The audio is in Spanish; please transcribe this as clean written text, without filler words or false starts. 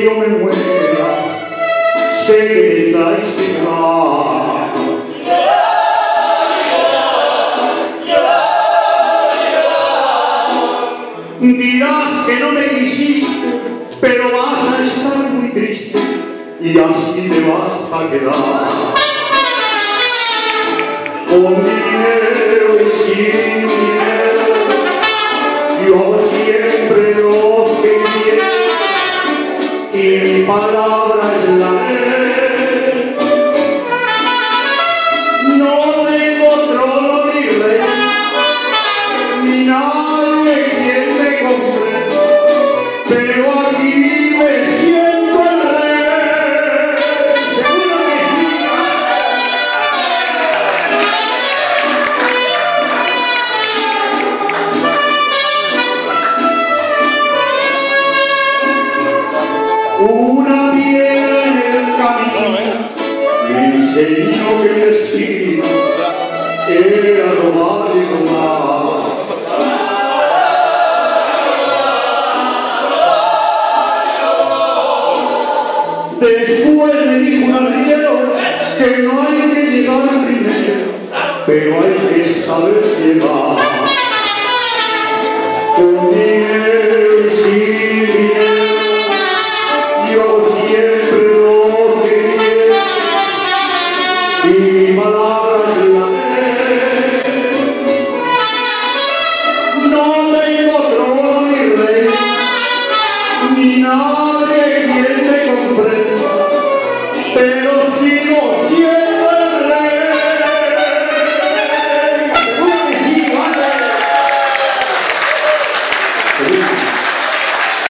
yo me muera, sé que me traicionar. Dirás que no me quisiste, pero vas a estar muy triste y así te vas a quedar. Con dinero y sin dinero, yo siempre los que quiero y mi palabra es la ley. No tengo trono ni rey, ni nadie quien me compre, pero aquí me siento el rey. Seguro que sí. Una piedra en el camino me enseñó que el destino era robar y robar. Después me dijo un arriero que no hay que llegar primero, pero hay que saber llegar. Con dinero y sin dinero, yo siempre lo que quiero y mi palabra es la ley. No tengo trono ni rey, ni nadie quien me comprenda, pero